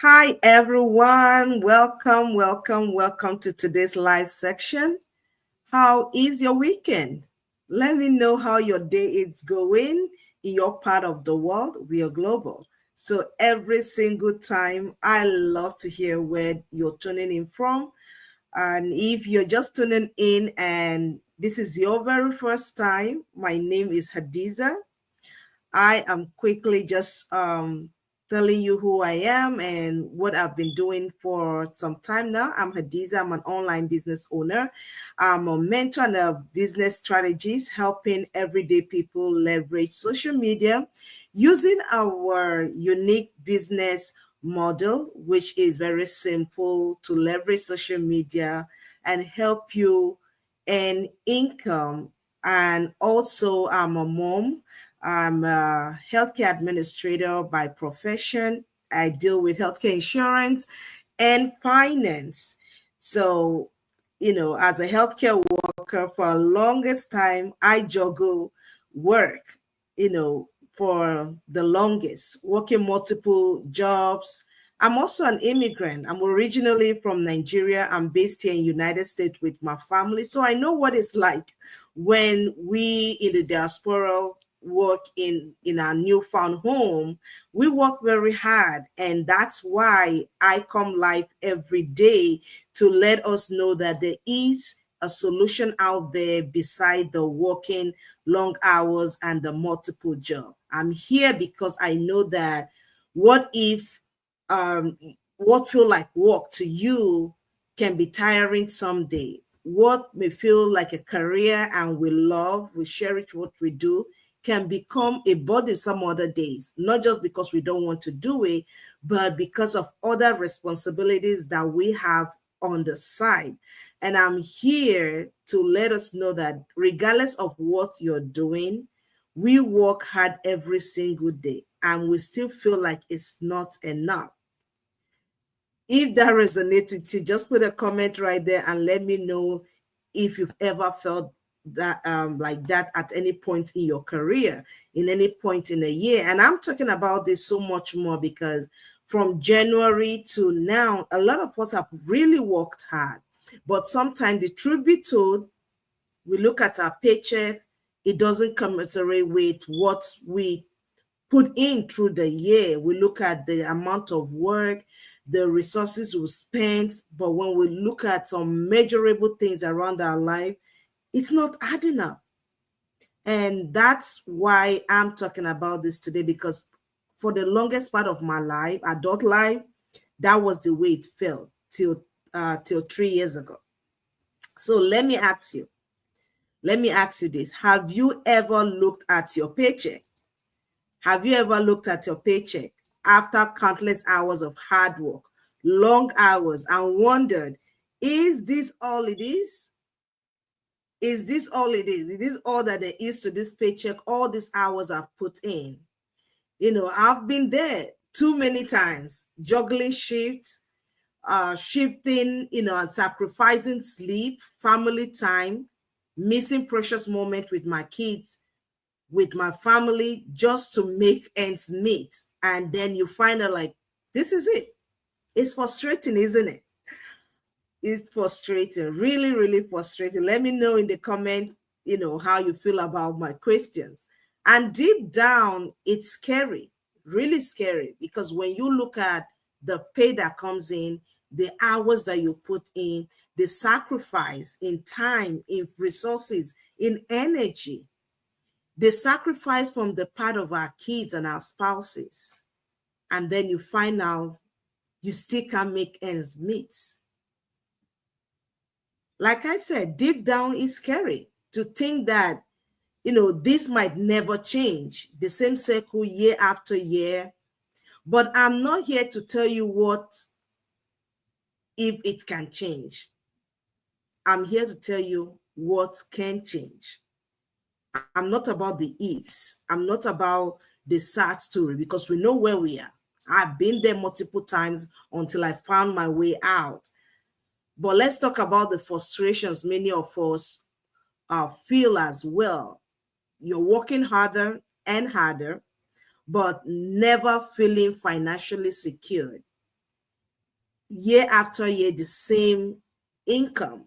Hi, everyone. Welcome to today's live section. How is your weekend? Let me know how your day is going in your part of the world. We are global. So every single time, I love to hear where you're tuning in from. And if you're just tuning in and this is your very first time, my name is Hadiza. I am quickly just telling you who I am and what I've been doing for some time now. I'm Hadiza. I'm an online business owner. I'm a mentor and a business strategist, helping everyday people leverage social media using our unique business model, which is very simple to leverage social media and help you earn income. And also, I'm a mom. I'm a healthcare administrator by profession. I deal with healthcare insurance and finance. So, as a healthcare worker for the longest time, I juggle work, for the longest, working multiple jobs. I'm also an immigrant. I'm originally from Nigeria. I'm based here in United States with my family. So I know what it's like when we in the diaspora work in our newfound home. We work very hard, and that's why I come live every day to let us know that there is a solution out there beside the working long hours and the multiple job. I'm here because I know that what if um what feel like work to you can be tiring someday. What may feel like a career and we love, we cherish what we do, can become a burden some other days, not just because we don't want to do it, but because of other responsibilities that we have on the side. And I'm here to let us know that regardless of what you're doing, we work hard every single day and we still feel like it's not enough. If that resonates with you, just put a comment right there and let me know if you've ever felt that like that at any point in your career, in any point in a year. And I'm talking about this so much more because from January to now, a lot of us have really worked hard. But sometimes the truth be told, we look at our paycheck, it doesn't commensurate with what we put in through the year. We look at the amount of work, the resources we spent, but when we look at some measurable things around our life, it's not adding up. And that's why I'm talking about this today, because for the longest part of my life, adult life, that was the way it felt till 3 years ago. So let me ask you this. Have you ever looked at your paycheck? Have you ever looked at your paycheck after countless hours of hard work, long hours, and wondered, is this all it is? Is this all it is? Is this all that there is to this paycheck, all these hours I've put in? I've been there too many times, juggling shifts, shifting, and sacrificing sleep, family time, missing precious moments with my kids, with my family, just to make ends meet. And then you find out like, this is it. It's frustrating, isn't it? It's frustrating, really, really frustrating. Let me know in the comment, how you feel about my questions. And deep down, it's scary, really scary, because when you look at the pay that comes in, the hours that you put in, the sacrifice in time, in resources, in energy, the sacrifice from the part of our kids and our spouses, and then you find out you still can't make ends meet. Like I said, deep down it's scary to think that, this might never change, the same cycle year after year. But I'm not here to tell you what if it can change. I'm here to tell you what can change. I'm not about the ifs. I'm not about the sad story, because we know where we are. I've been there multiple times until I found my way out. But let's talk about the frustrations many of us feel as well. You're working harder and harder, but never feeling financially secured. year after year the same income.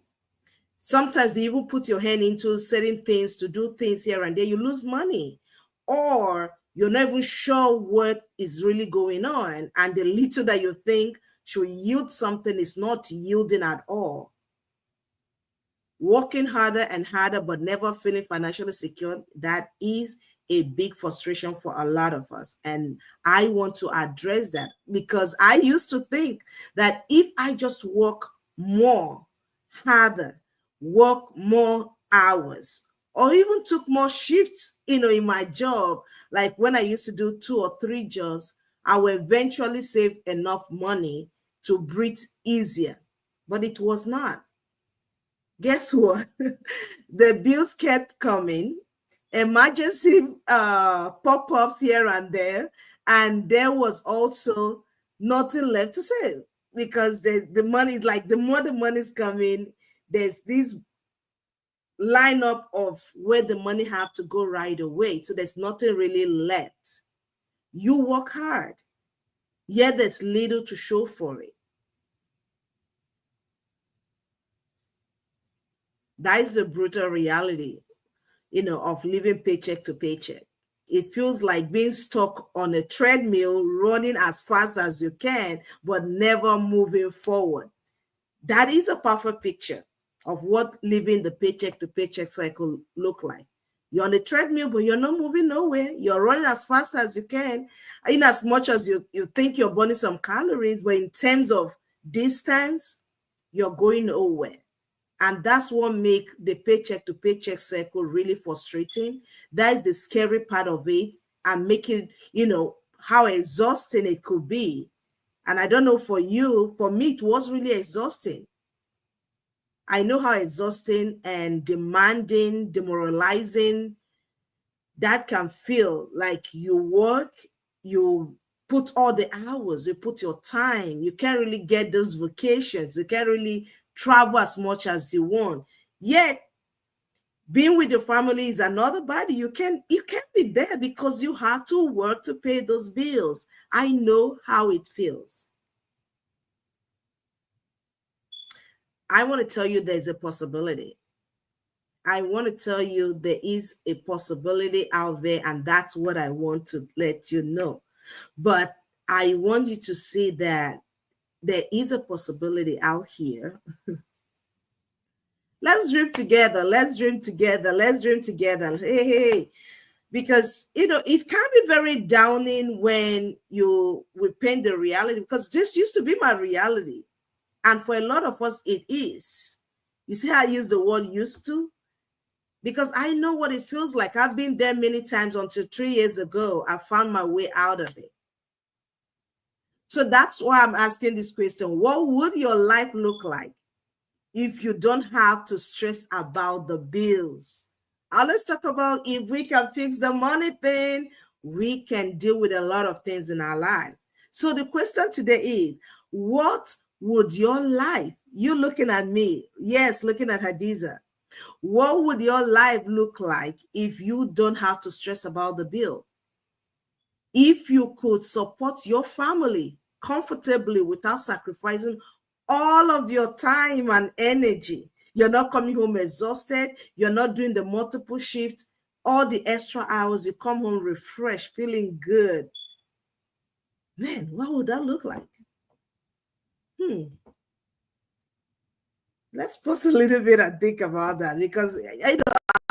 Sometimes you even put your hand into certain things to do things here and there, you lose money, or you're not even sure what is really going on, and the little that you think should yield something is not yielding at all. Working harder and harder but never feeling financially secure, that is a big frustration for a lot of us. And I want to address that, because I used to think that if I just work more, harder, work more hours, or even took more shifts, in my job, like when I used to do 2 or 3 jobs, I will eventually save enough money to breathe easier. But it was not. Guess what? The bills kept coming, emergency pop-ups here and there, and there was also nothing left to save, because the money, like the more the money's coming, there's this lineup of where the money have to go right away. So there's nothing really left. You work hard, yet there's little to show for it. That is the brutal reality, of living paycheck to paycheck. It feels like being stuck on a treadmill, running as fast as you can, but never moving forward. That is a perfect picture of what living the paycheck to paycheck cycle look like. You're on a treadmill, but you're not moving nowhere. You're running as fast as you can, in as much as you think you're burning some calories, but in terms of distance, you're going nowhere. And that's what make the paycheck to paycheck cycle really frustrating. That is the scary part of it, and making, how exhausting it could be. And I don't know for you, for me, it was really exhausting. I know how exhausting and demanding, demoralizing that can feel. Like you work, you put all the hours, you put your time, you can't really get those vacations, you can't really travel as much as you want. Yet being with your family is another body. You can't be there because you have to work to pay those bills. I know how it feels. I want to tell you there's a possibility. I want to tell you there is a possibility out there, and that's what I want to let you know. But I want you to see that there is a possibility out here. Let's dream together. Let's dream together. Let's dream together. Hey, hey. Because, it can be very downing when you paint the reality, because this used to be my reality. And for a lot of us, it is. You see how I use the word used to? Because I know what it feels like. I've been there many times until 3 years ago, I found my way out of it. So that's why I'm asking this question. What would your life look like if you don't have to stress about the bills? Let's talk about, if we can fix the money thing, we can deal with a lot of things in our life. So the question today is, what would your life, you looking at me, yes, looking at Hadiza, what would your life look like if you don't have to stress about the bill? If you could support your family comfortably without sacrificing all of your time and energy, you're not coming home exhausted, you're not doing the multiple shifts, all the extra hours, you come home refreshed, feeling good. Man, what would that look like? Let's pause a little bit and think about that, because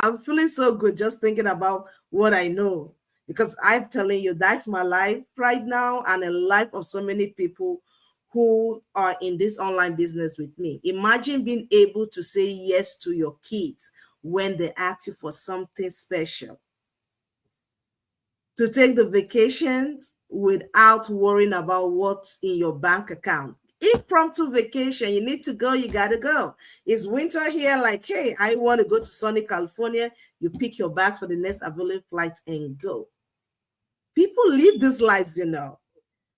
I'm feeling so good just thinking about what I know. Because I'm telling you, that's my life right now, and a life of so many people who are in this online business with me. Imagine being able to say yes to your kids when they ask you for something special, to take the vacations without worrying about what's in your bank account. Impromptu vacation, you need to go, you gotta go. It's winter here, like, hey, I want to go to sunny California. You pick your bags for the next available flight and go. People live these lives,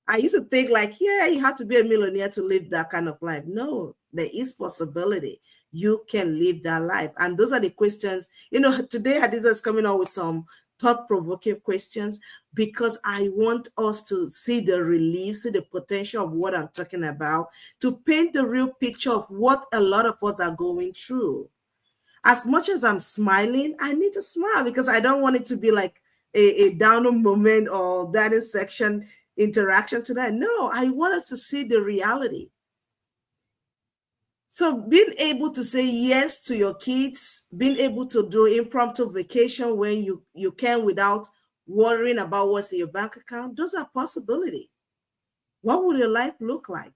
I used to think like, yeah, you have to be a millionaire to live that kind of life. No, there is possibility. You can live that life. And those are the questions, today Hadiza is coming out with some thought-provoking questions, because I want us to see the relief, see the potential of what I'm talking about, to paint the real picture of what a lot of us are going through. As much as I'm smiling, I need to smile because I don't want it to be like a downer moment or that is section interaction today. No, I want us to see the reality. So being able to say yes to your kids, being able to do impromptu vacation when you can without worrying about what's in your bank account, those are possibility. What would your life look like?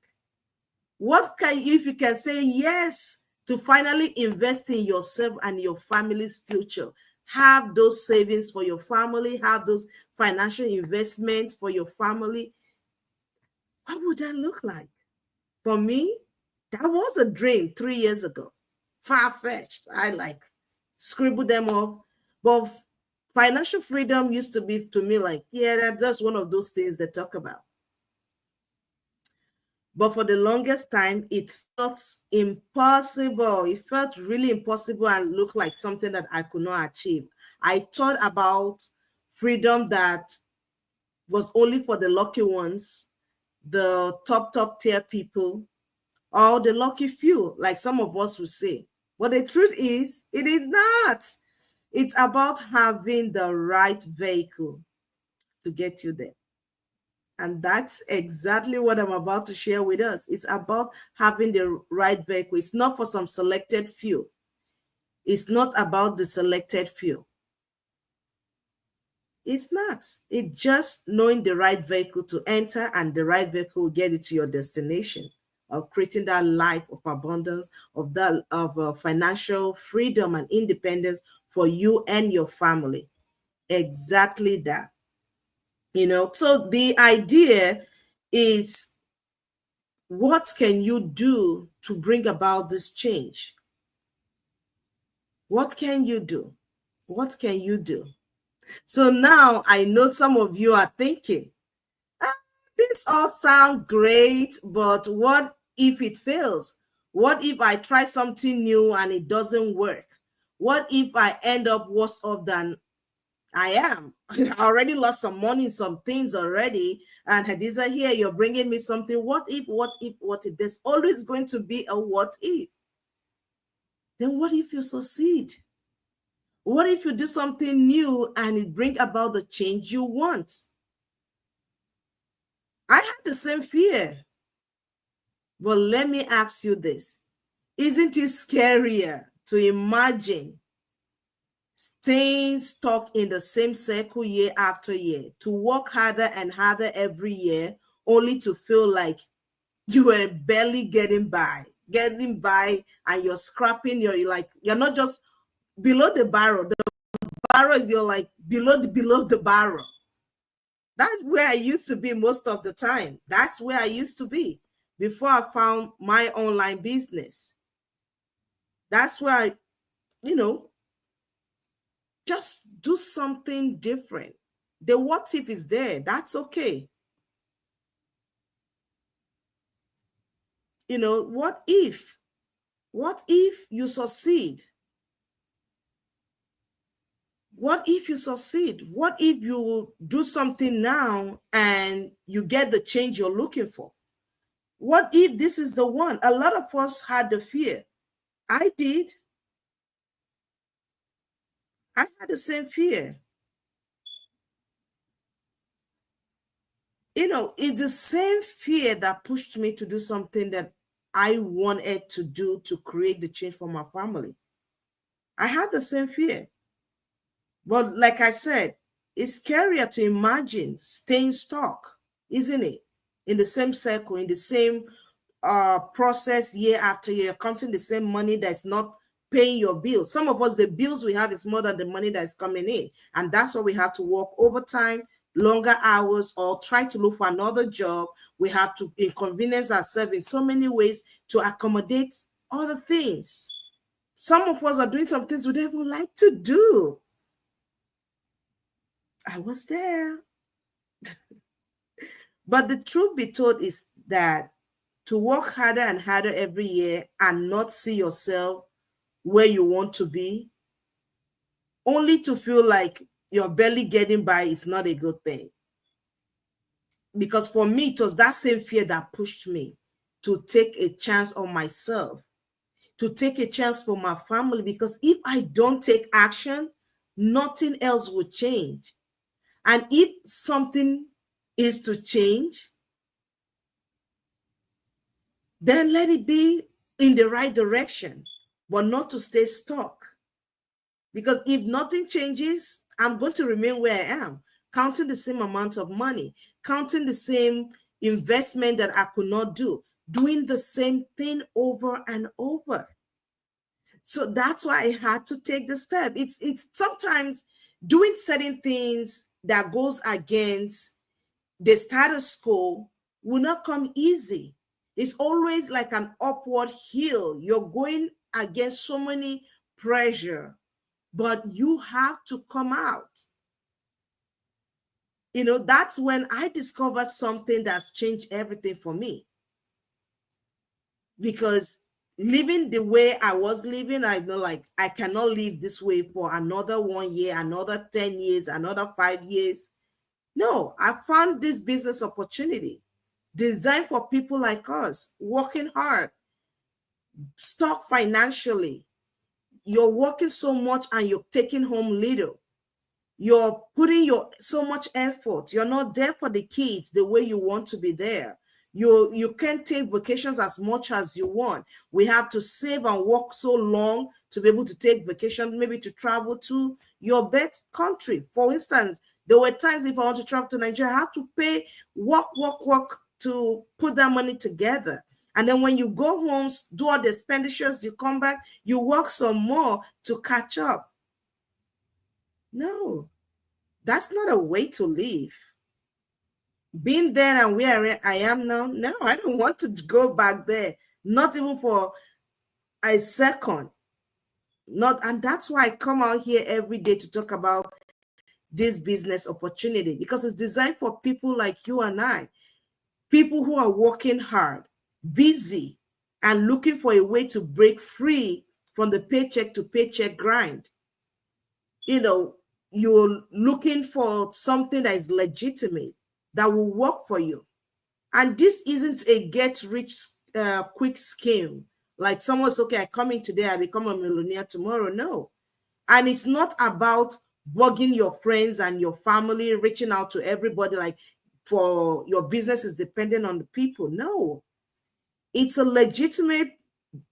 What can, if you can say yes to finally invest in yourself and your family's future, have those savings for your family, have those financial investments for your family, what would that look like? For me, that was a dream 3 years ago. Far-fetched. I like scribbled them off. But financial freedom used to be to me like, yeah, that's one of those things they talk about. But for the longest time, it felt impossible. It felt really impossible and looked like something that I could not achieve. I thought about freedom that was only for the lucky ones, the top tier people, or the lucky few, like some of us would say. But the truth is, it is not. It's about having the right vehicle to get you there. And that's exactly what I'm about to share with us. It's about having the right vehicle. It's not for some selected few. It's not about the selected few. It's not. It's just knowing the right vehicle to enter, and the right vehicle will get you to your destination of creating that life of abundance, of that of financial freedom and independence for you and your family. Exactly that. So the idea is, what can you do to bring about this change? What can you do? What can you do? So now I know some of you are thinking, "Ah, this all sounds great, but what if it fails? What if I try something new and it doesn't work? What if I end up worse off than I am? I already lost some money in some things already. And Hadiza, here you're bringing me something. What if, what if, what if? There's always going to be a what if. Then what if you succeed? What if you do something new and it bring about the change you want? I had the same fear. But let me ask you this. Isn't it scarier to imagine staying stuck in the same circle year after year, to work harder and harder every year, only to feel like you were barely getting by, and you're scrapping, you're not just below the barrel. The barrel, you're like below the barrel. That's where I used to be most of the time. That's where I used to be before I found my online business. That's where I, you know, just do something different. The what if is there. That's okay. What if? What if you succeed? What if you succeed? What if you do something now and you get the change you're looking for? What if this is the one? A lot of us had the fear. I did. I had the same fear. It's the same fear that pushed me to do something that I wanted to do to create the change for my family. I had the same fear. But like I said, it's scarier to imagine staying stuck, isn't it? In the same circle, in the same process year after year, counting the same money that's not paying your bills. Some of us, the bills we have is more than the money that's coming in. And that's why we have to work overtime, longer hours, or try to look for another job. We have to inconvenience ourselves in so many ways to accommodate other things. Some of us are doing some things we don't even like to do. I was there. But the truth be told is that to work harder and harder every year and not see yourself where you want to be, only to feel like you're barely getting by is not a good thing. Because for me, it was that same fear that pushed me to take a chance on myself, to take a chance for my family. Because if I don't take action, nothing else will change. And if something is to change, then let it be in the right direction, but not to stay stuck. Because if nothing changes, I'm going to remain where I am, counting the same amount of money, counting the same investment that I could not do, doing the same thing over and over. So that's why I had to take the step. It's sometimes doing certain things that goes against the status quo will not come easy. It's always like an upward hill. You're going against so many pressure, but you have to come out. That's when I discovered something that's changed everything for me. Because living the way I was living, I know, like, I cannot live this way for another 1 year, another 10 years, another 5 years. No, I found this business opportunity designed for people like us, working hard, stuck financially. You're working so much and you're taking home little. You're putting so much effort. You're not there for the kids the way you want to be there. You can't take vacations as much as you want. We have to save and work so long to be able to take vacation, maybe to travel to your best country. For instance, there were times if I want to travel to Nigeria, I have to pay, work to put that money together. And then when you go home, do all the expenditures, you come back, you work some more to catch up. No, that's not a way to live. Being there and where I am now, no, I don't want to go back there, not even for a second. And that's why I come out here every day to talk about this business opportunity, because it's designed for people like you and I, people who are working hard, busy, and looking for a way to break free from the paycheck to paycheck grind. You're looking for something that is legitimate, that will work for you. And this isn't a get rich quick scheme. Like someone's, okay, I come in today, I become a millionaire tomorrow. No. And it's not about bugging your friends and your family, reaching out to everybody like for your business is dependent on the people. No. It's a legitimate,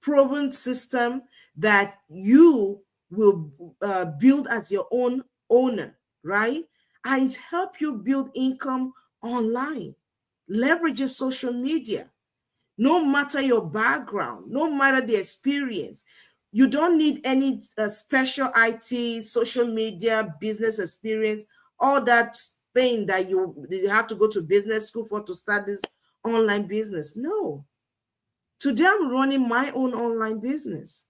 proven system that you will build as your own owner, right? And it help you build income online, leverages social media. No matter your background, no matter the experience, you don't need any special IT, social media, business experience, all that thing that you have to go to business school for to start this online business. No. Today, I'm running my own online business.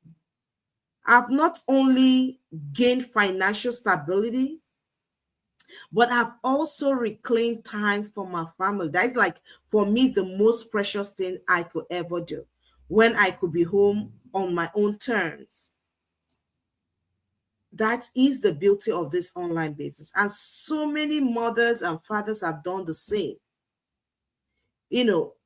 I've not only gained financial stability, but I've also reclaimed time for my family. That is, like, for me, the most precious thing I could ever do, when I could be home on my own terms. That is the beauty of this online business. And so many mothers and fathers have done the same.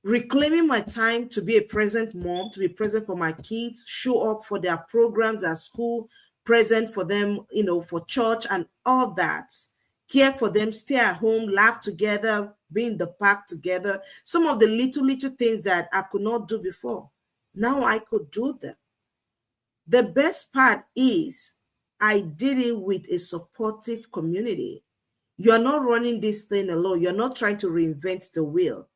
Reclaiming my time to be a present mom, to be present for my kids, show up for their programs at school, present for them, for church and all that, care for them, stay at home, laugh together, be in the park together. Some of the little things that I could not do before, now I could do them. The best part is I did it with a supportive community. You're not running this thing alone. You're not trying to reinvent the wheel.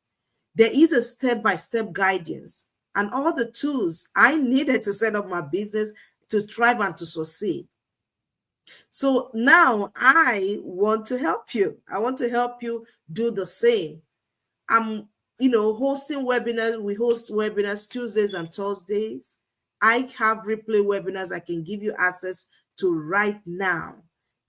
There is a step-by-step guidance and all the tools I needed to set up my business to thrive and to succeed. So now I want to help you. I want to help you do the same. I'm, hosting webinars. We host webinars Tuesdays and Thursdays. I have replay webinars I can give you access to right now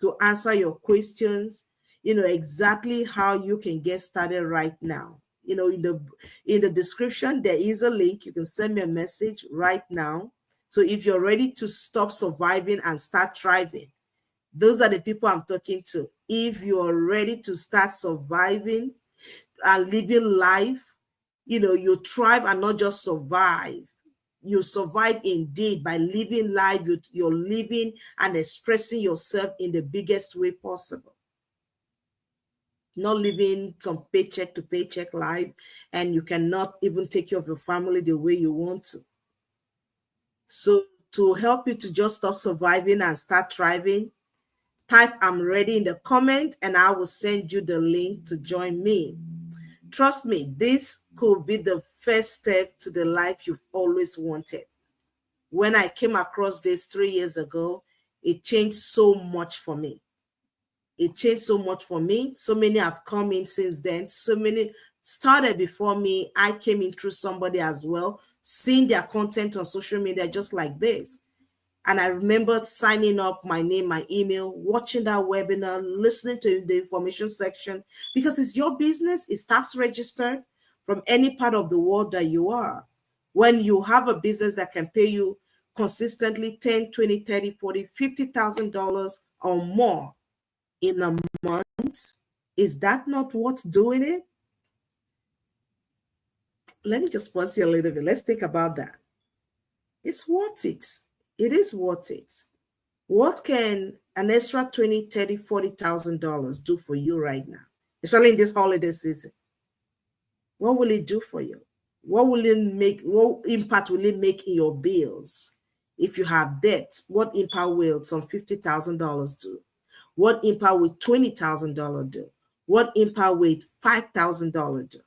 to answer your questions, exactly how you can get started right now. In the description, there is a link. You can send me a message right now. So if you're ready to stop surviving and start thriving, Those are the people I'm talking to. If you are ready to start surviving and living life, you thrive and not just survive. You survive indeed by living life. You're living and expressing yourself in the biggest way possible. Not living some paycheck to paycheck life, and you cannot even take care of your family the way you want to. So to help you to just stop surviving and start thriving, type "I'm ready" in the comment and I will send you the link to join me. Trust me, this could be the first step to the life you've always wanted. When I came across this 3 years ago, it changed so much for me. It changed so much for me. So many have come in since then. So many started before me. I came in through somebody as well, seeing their content on social media just like this. And I remember signing up, my name, my email, watching that webinar, listening to the information section, because it's your business. It's tax registered from any part of the world that you are. When you have a business that can pay you consistently 10, 20, 30, 40, $50,000 or more in a month, is that not what's doing it? Let me just pause here a little bit. Let's think about that. It's worth it. It is worth it. What can an extra 20, 30, $40,000 do for you right now, especially in this holiday season? What will it do for you? What will it make? What impact will it make in your bills? If you have debt, what impact will some $50,000 do? What impact will $20,000 do? What impact will $5,000 do?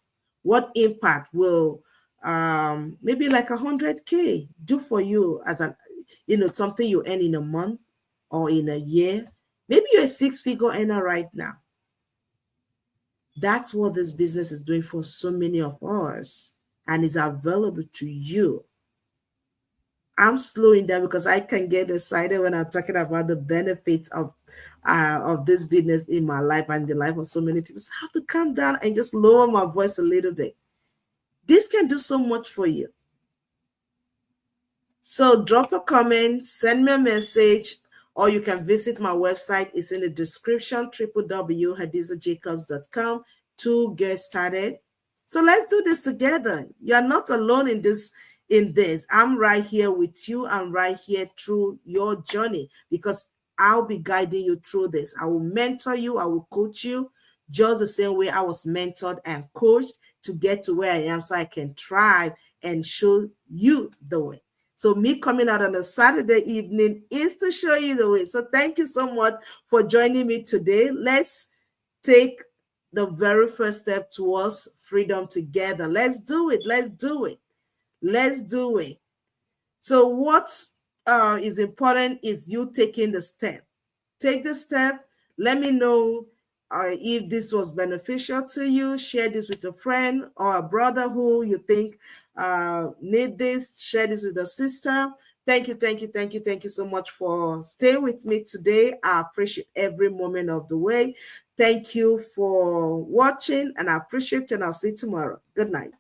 What impact will maybe like 100K do for you as something you earn in a month or in a year? Maybe you're a six-figure earner right now. That's what this business is doing for so many of us, and is available to you. I'm slowing down because I can get excited when I'm talking about the benefits of this business in my life and the life of so many people. So I have to calm down and just lower my voice a little bit. This can do so much for you. So drop a comment, send me a message, or you can visit my website. It's in the description, www.hadizajacobs.com, to get started. So let's do this together. You're not alone in this. I'm right here with you. I'm right here through your journey, because I'll be guiding you through this. I will mentor you. I will coach you just the same way I was mentored and coached to get to where I am, so I can thrive and show you the way. So me coming out on a Saturday evening is to show you the way. So thank you so much for joining me today. Let's take the very first step towards freedom together. Let's do it. Let's do it. Let's do it. So what is important is you taking the step. Take the step. Let me know if this was beneficial to you. Share this with a friend or a brother who you think need this. Share this with a sister. Thank you, thank you, thank you, thank you so much for staying with me today. I appreciate every moment of the way. Thank you for watching, and I appreciate you, and I'll see you tomorrow. Good night.